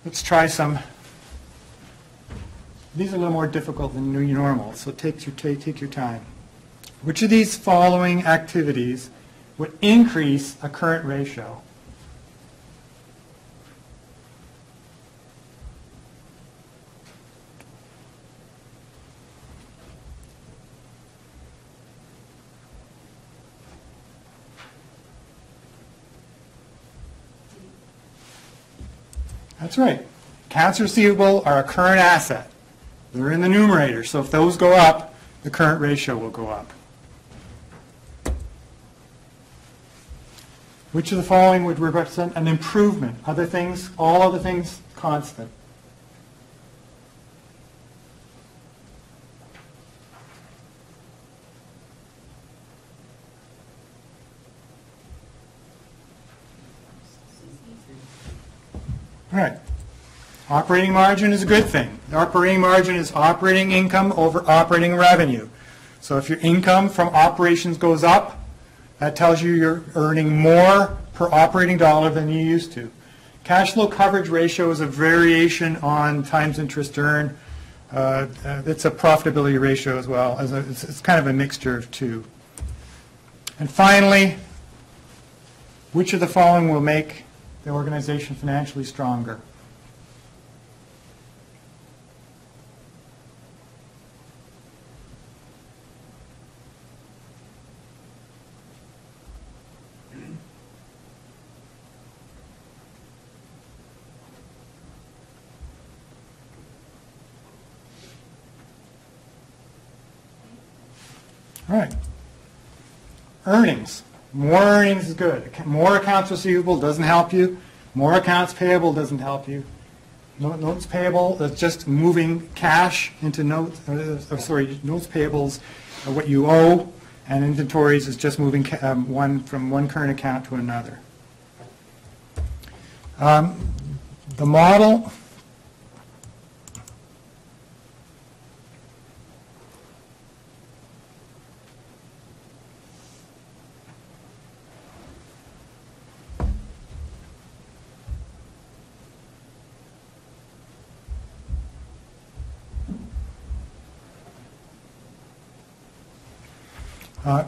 Let's try some. These are a little more difficult than normal, so take your time. Which of these following activities would increase a current ratio? That's right. Accounts receivable are a current asset. They're in the numerator, so if those go up, the current ratio will go up. Which of the following would represent an improvement? Other things, all other things constant. All right. Operating margin is a good thing. The operating margin is operating income over operating revenue. So if your income from operations goes up, that tells you you're earning more per operating dollar than you used to. Cash flow coverage ratio is a variation on times interest earned. It's a profitability ratio as well. It's kind of a mixture of two. And finally, which of the following will make the organization financially stronger? All right. Earnings. More earnings is good. More accounts receivable doesn't help you. More accounts payable doesn't help you. Notes payable is just moving cash into notes. Notes payables are what you owe, and inventories is just moving from one current account to another. The model.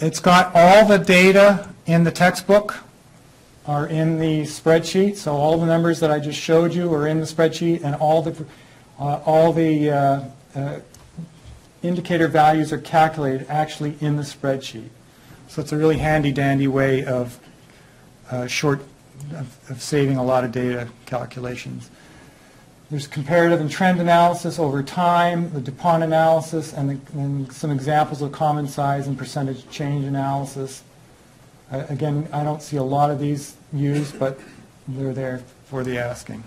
It's got all the data in the textbook are in the spreadsheet, so all the numbers that I just showed you are in the spreadsheet, and all the indicator values are calculated actually in the spreadsheet. So it's a really handy-dandy way of saving a lot of data calculations. There's comparative and trend analysis over time, the DuPont analysis, and some examples of common size and percentage change analysis. Again, I don't see a lot of these used, but they're there for the asking.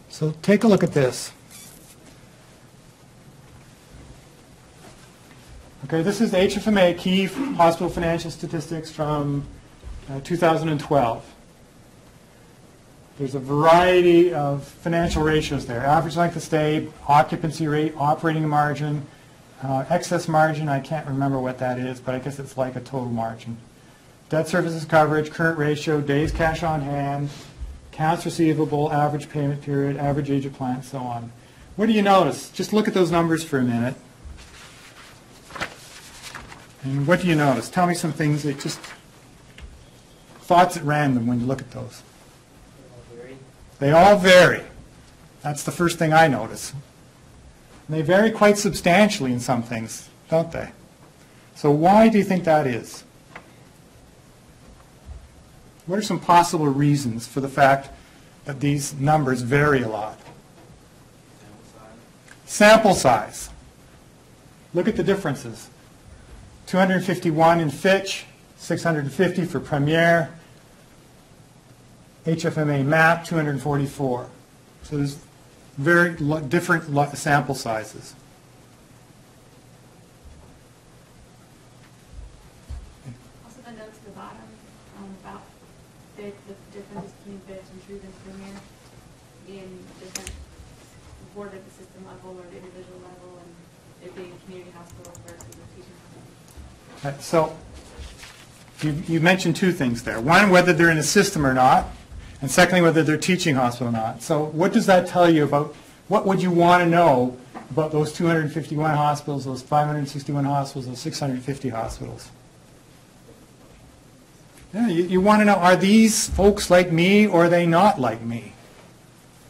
So take a look at this. Okay, this is HFMA, Key Hospital Financial Statistics from 2012. There's a variety of financial ratios there. Average length of stay, occupancy rate, operating margin, excess margin, I can't remember what that is, but I guess it's like a total margin. Debt services coverage, current ratio, days cash on hand, accounts receivable, average payment period, average age of client, so on. What do you notice? Just look at those numbers for a minute. And what do you notice? Tell me some things that just thoughts at random when you look at those. They all vary. That's the first thing I notice. And they vary quite substantially in some things, don't they? So why do you think that is? What are some possible reasons for the fact that these numbers vary a lot? Sample size. Look at the differences. 251 in Fitch, 650 for Premier, HFMA MAP 244. So there's very different sample sizes. Also the notes at the bottom about the difference between Fitch and Truth and Premier being different reported at the system level or the individual level, and it being community hospitals versus the teaching hospitals. So you mentioned two things there. One, whether they're in a system or not, and secondly, whether they're teaching hospital or not. So what does that tell you about, what would you want to know about those 251 hospitals, those 561 hospitals, those 650 hospitals? Yeah, you want to know, are these folks like me or are they not like me?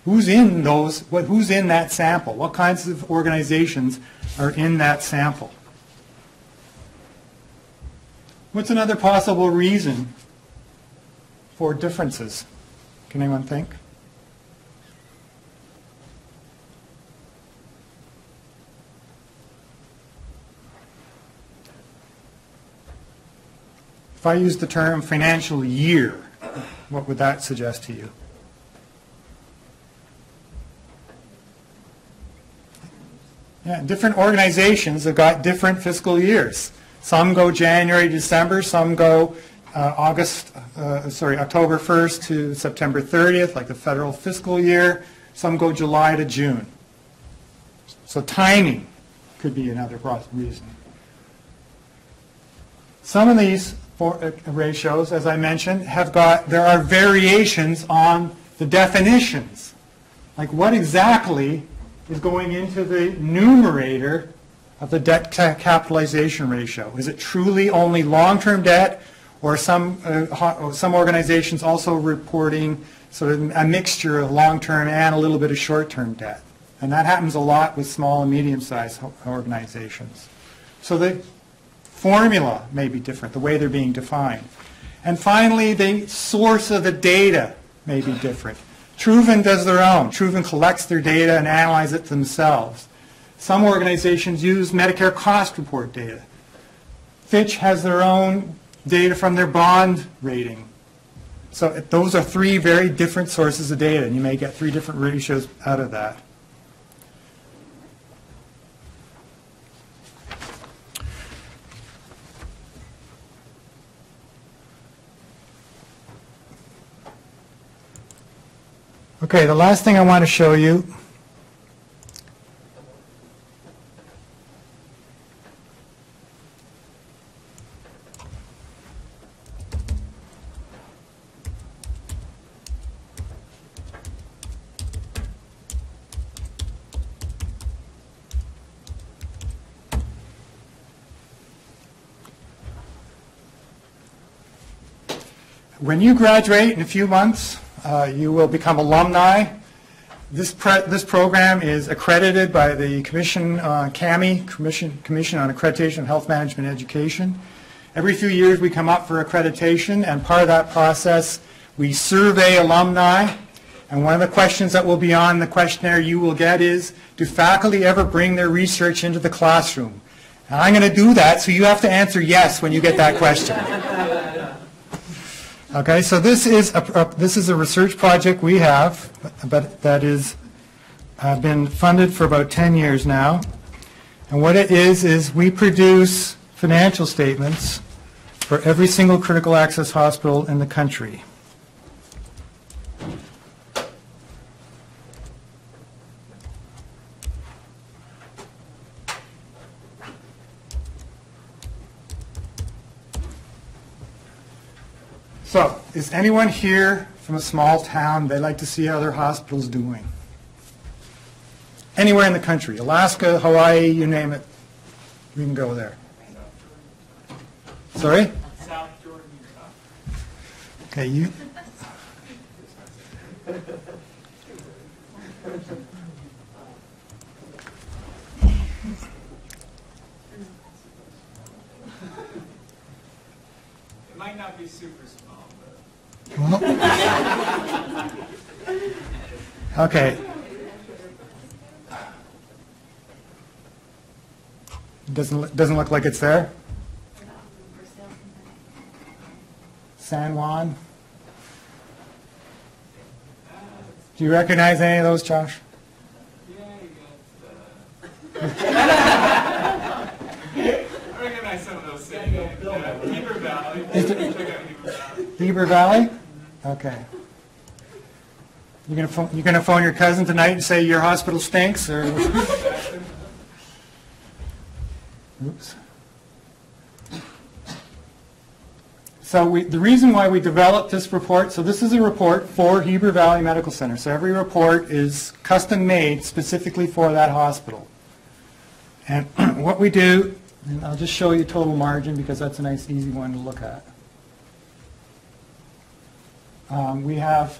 Who's in those, who's in that sample? What kinds of organizations are in that sample? What's another possible reason for differences? Can anyone think? If I use the term financial year, what would that suggest to you? Yeah, different organizations have got different fiscal years. Some go January to December, some go October 1st to September 30th, like the federal fiscal year. Some go July to June. So timing could be another reason. Some of these ratios, as I mentioned, there are variations on the definitions. Like what exactly is going into the numerator of the debt capitalization ratio? Is it truly only long-term debt, or some organizations also reporting sort of a mixture of long-term and a little bit of short-term debt? And that happens a lot with small and medium-sized organizations. So the formula may be different, the way they're being defined. And finally, the source of the data may be different. Truven does their own. Truven collects their data and analyzes it themselves. Some organizations use Medicare cost report data. Fitch has their own data from their bond rating. So those are three very different sources of data, and you may get three different ratios out of that. Okay, the last thing I want to show you when you graduate in a few months, you will become alumni. This program is accredited by the Commission on CAMI, Commission on Accreditation of Health Management Education. Every few years we come up for accreditation, and part of that process we survey alumni. And one of the questions that will be on the questionnaire you will get is, do faculty ever bring their research into the classroom? And I'm going to do that, so you have to answer yes when you get that question. Okay, so this is a research project we have, but that is been funded for about 10 years now. And what it is we produce financial statements for every single critical access hospital in the country. So, is anyone here from a small town? They'd like to see how their hospital's doing? Anywhere in the country, Alaska, Hawaii, you name it, we can go there. Sorry? South Jordan, Utah. Okay, you. It might not be super small, but. Well, okay. Doesn't look like it's there. San Juan. Do you recognize any of those, Josh? Yeah, you got. I recognize some of those cities. Heber Valley. Check out Heber Valley. Heber Valley? Okay. You're gonna phone your cousin tonight and say your hospital stinks, or? Oops. So the reason why we developed this report, so this is a report for Heber Valley Medical Center. So every report is custom made specifically for that hospital. And what we do, and I'll just show you total margin because that's a nice easy one to look at. We have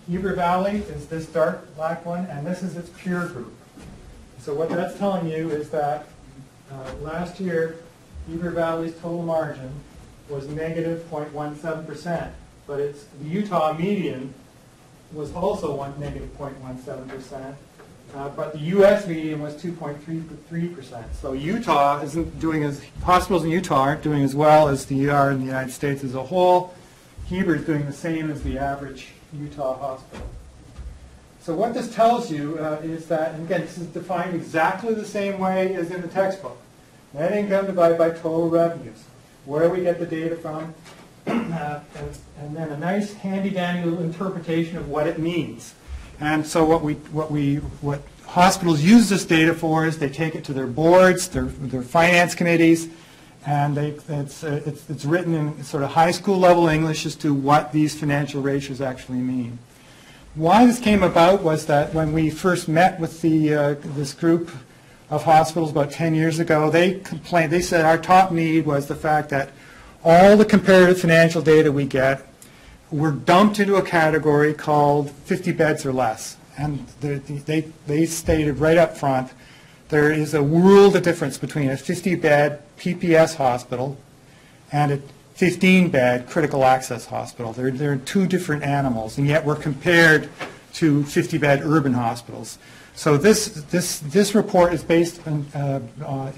Heber Valley is this dark black one, and this is its peer group. So what that's telling you is that last year, Heber Valley's total margin was negative 0.17%, but the Utah median was also negative 0.17%, but the U.S. median was 2.33%. So Utah isn't doing hospitals in Utah aren't doing as well as the ER in the United States as a whole. Heber is doing the same as the average Utah hospital. So what this tells you is that, and again, this is defined exactly the same way as in the textbook. Net income divided by total revenues. Where we get the data from, and then a nice handy-dandy little interpretation of what it means. And so what hospitals use this data for is they take it to their boards, their finance committees, and it's written in sort of high school level English as to what these financial ratios actually mean. Why this came about was that when we first met with this group of hospitals about 10 years ago, they said our top need was the fact that all the comparative financial data we get were dumped into a category called 50 beds or less. And they stated right up front, there is a world of difference between a 50-bed PPS hospital and a 15-bed critical access hospital. They're two different animals, and yet we're compared to 50-bed urban hospitals. So this report is based on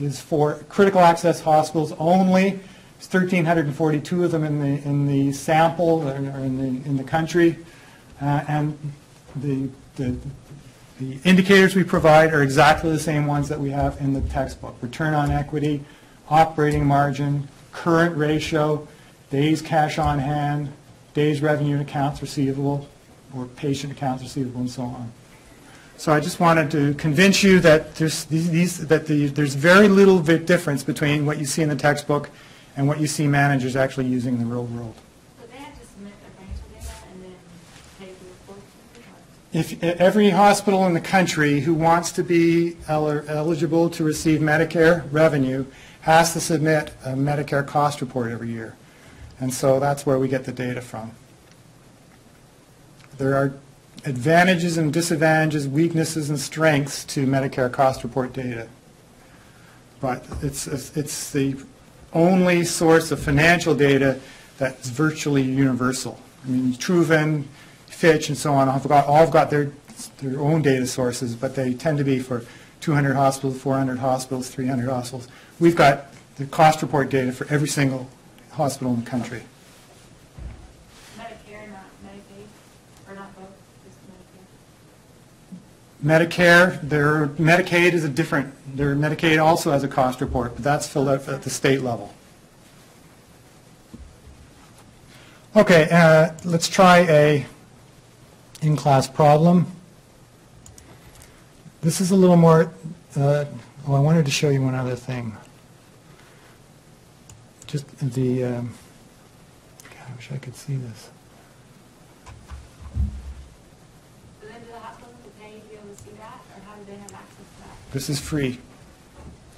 is for critical access hospitals only. There's 1,342 of them in the sample or in the country, and the indicators we provide are exactly the same ones that we have in the textbook: return on equity, operating margin, current ratio, days cash on hand, days revenue and accounts receivable, or patient accounts receivable, and so on. So I just wanted to convince you that there's very little difference between what you see in the textbook and what you see managers actually using in the real world. So they have to submit their financial data and then pay the report? If every hospital in the country who wants to be eligible to receive Medicare revenue has to submit a Medicare cost report every year. And so that's where we get the data from. There are advantages and disadvantages, weaknesses and strengths to Medicare cost report data. But it's the only source of financial data that's virtually universal. I mean, Truven, Fitch, and so on all have got their own data sources, but they tend to be for 200 hospitals, 400 hospitals, 300 hospitals. We've got the cost report data for every single hospital in the country. Medicare, not Medicaid, or not both, just Medicare, Medicare? their Medicaid is their Medicaid also has a cost report, but that's filled out at the state level. Okay, let's try a in-class problem. This is a little more, I wanted to show you one other thing. Just the, God, I wish I could see this. So then do the hospitals have to pay to be able to see that, or how do they have access to that? This is free.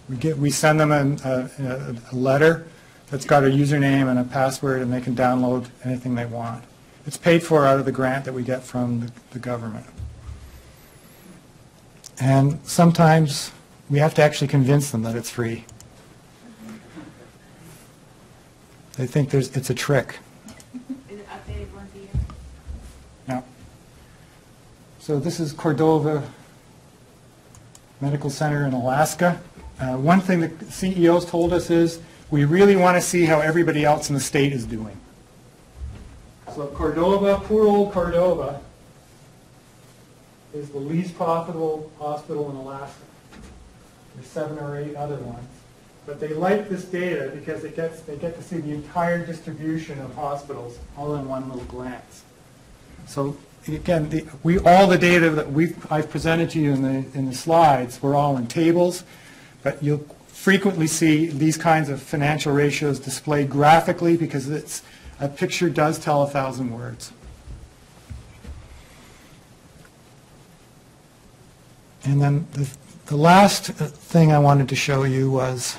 We send them a letter that's got a username and a password, and they can download anything they want. It's paid for out of the grant that we get from the government. And sometimes we have to actually convince them that it's free. They think it's a trick. Is it updated once a year? No. So this is Cordova Medical Center in Alaska. One thing the CEOs told us is we really want to see how everybody else in the state is doing. So Cordova, poor old Cordova, is the least profitable hospital in Alaska. There's 7 or 8 other ones. But they like this data because they get to see the entire distribution of hospitals all in one little glance. So again, all the data that I've presented to you in the slides, we're all in tables, but you'll frequently see these kinds of financial ratios displayed graphically because a picture does tell 1,000 words. And then the last thing I wanted to show you was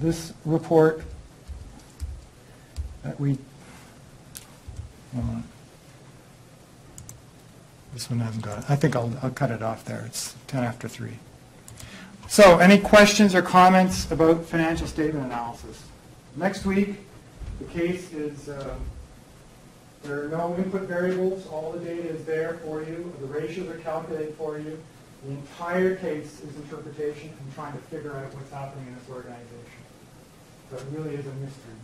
this report that we, hold on. This one hasn't got it. I think I'll cut it off there. It's 10 after 3. So any questions or comments about financial statement analysis? Next week, the case is, there are no input variables. All the data is there for you. The ratios are calculated for you. The entire case is interpretation and trying to figure out what's happening in this organization. So it really is a mystery.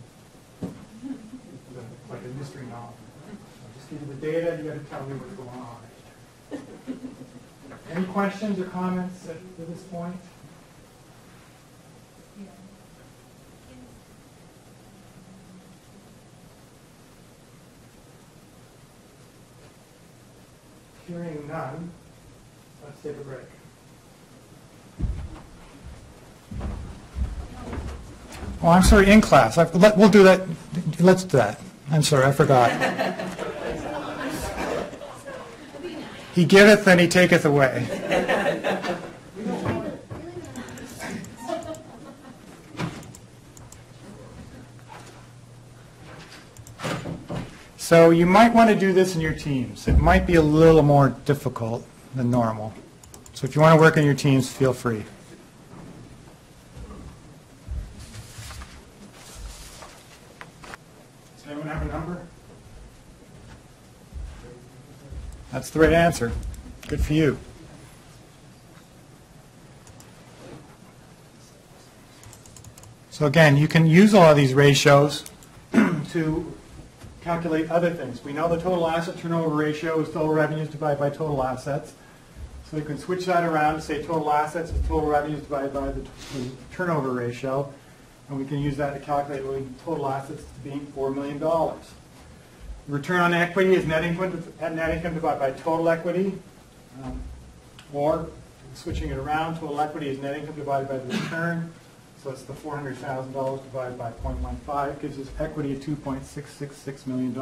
It's like a mystery novel. I'll just give you the data, you got to tell me what's going on. Any questions or comments at this point? Hearing none, let's take a break. Oh, I'm sorry, in class. We'll do that. Let's do that. I'm sorry, I forgot. He giveth and he taketh away. So you might want to do this in your teams. It might be a little more difficult than normal. So if you want to work in your teams, feel free. Does anyone have a number? That's the right answer. Good for you. So again, you can use all of these ratios to calculate other things. We know the total asset turnover ratio is total revenues divided by total assets. So you can switch that around to say total assets is total revenues divided by the turnover ratio. And we can use that to calculate total assets being $4 million. Return on equity is net income divided by total equity, or switching it around, total equity is net income divided by the return. So it's the $400,000 divided by 0.15 gives us equity of $2.666 million.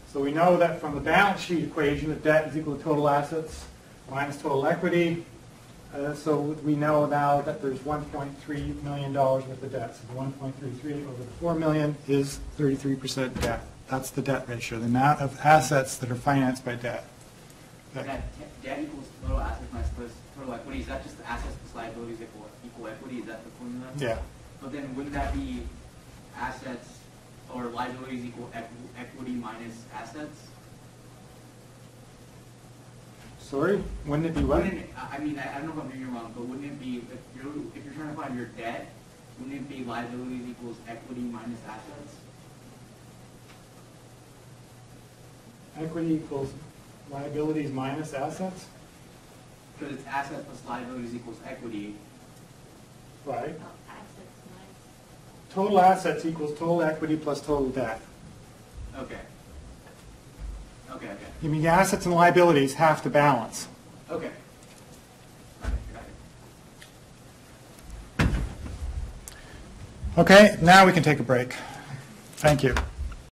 So we know that from the balance sheet equation, that debt is equal to total assets minus total equity. So we know now that there's $1.3 million worth of debt. So the 1.33 over the 4 million is 33% debt. That's the debt ratio, the amount of assets that are financed by debt. That debt equals total assets minus total equity. Is that just the assets plus liabilities equal equity? Is that the formula? Yeah. But then wouldn't that be assets or liabilities equal equity minus assets? Sorry? Wouldn't it be what? I mean, I don't know if I'm doing it wrong, but wouldn't it be, if you're trying to find your debt, wouldn't it be liabilities equals equity minus assets? Equity equals liabilities minus assets? Because it's assets plus liabilities equals equity. Right. Assets minus. Total assets equals total equity plus total debt. Okay. Okay, okay. You mean assets and liabilities have to balance. Okay. Okay, got it. Okay, now we can take a break. Thank you.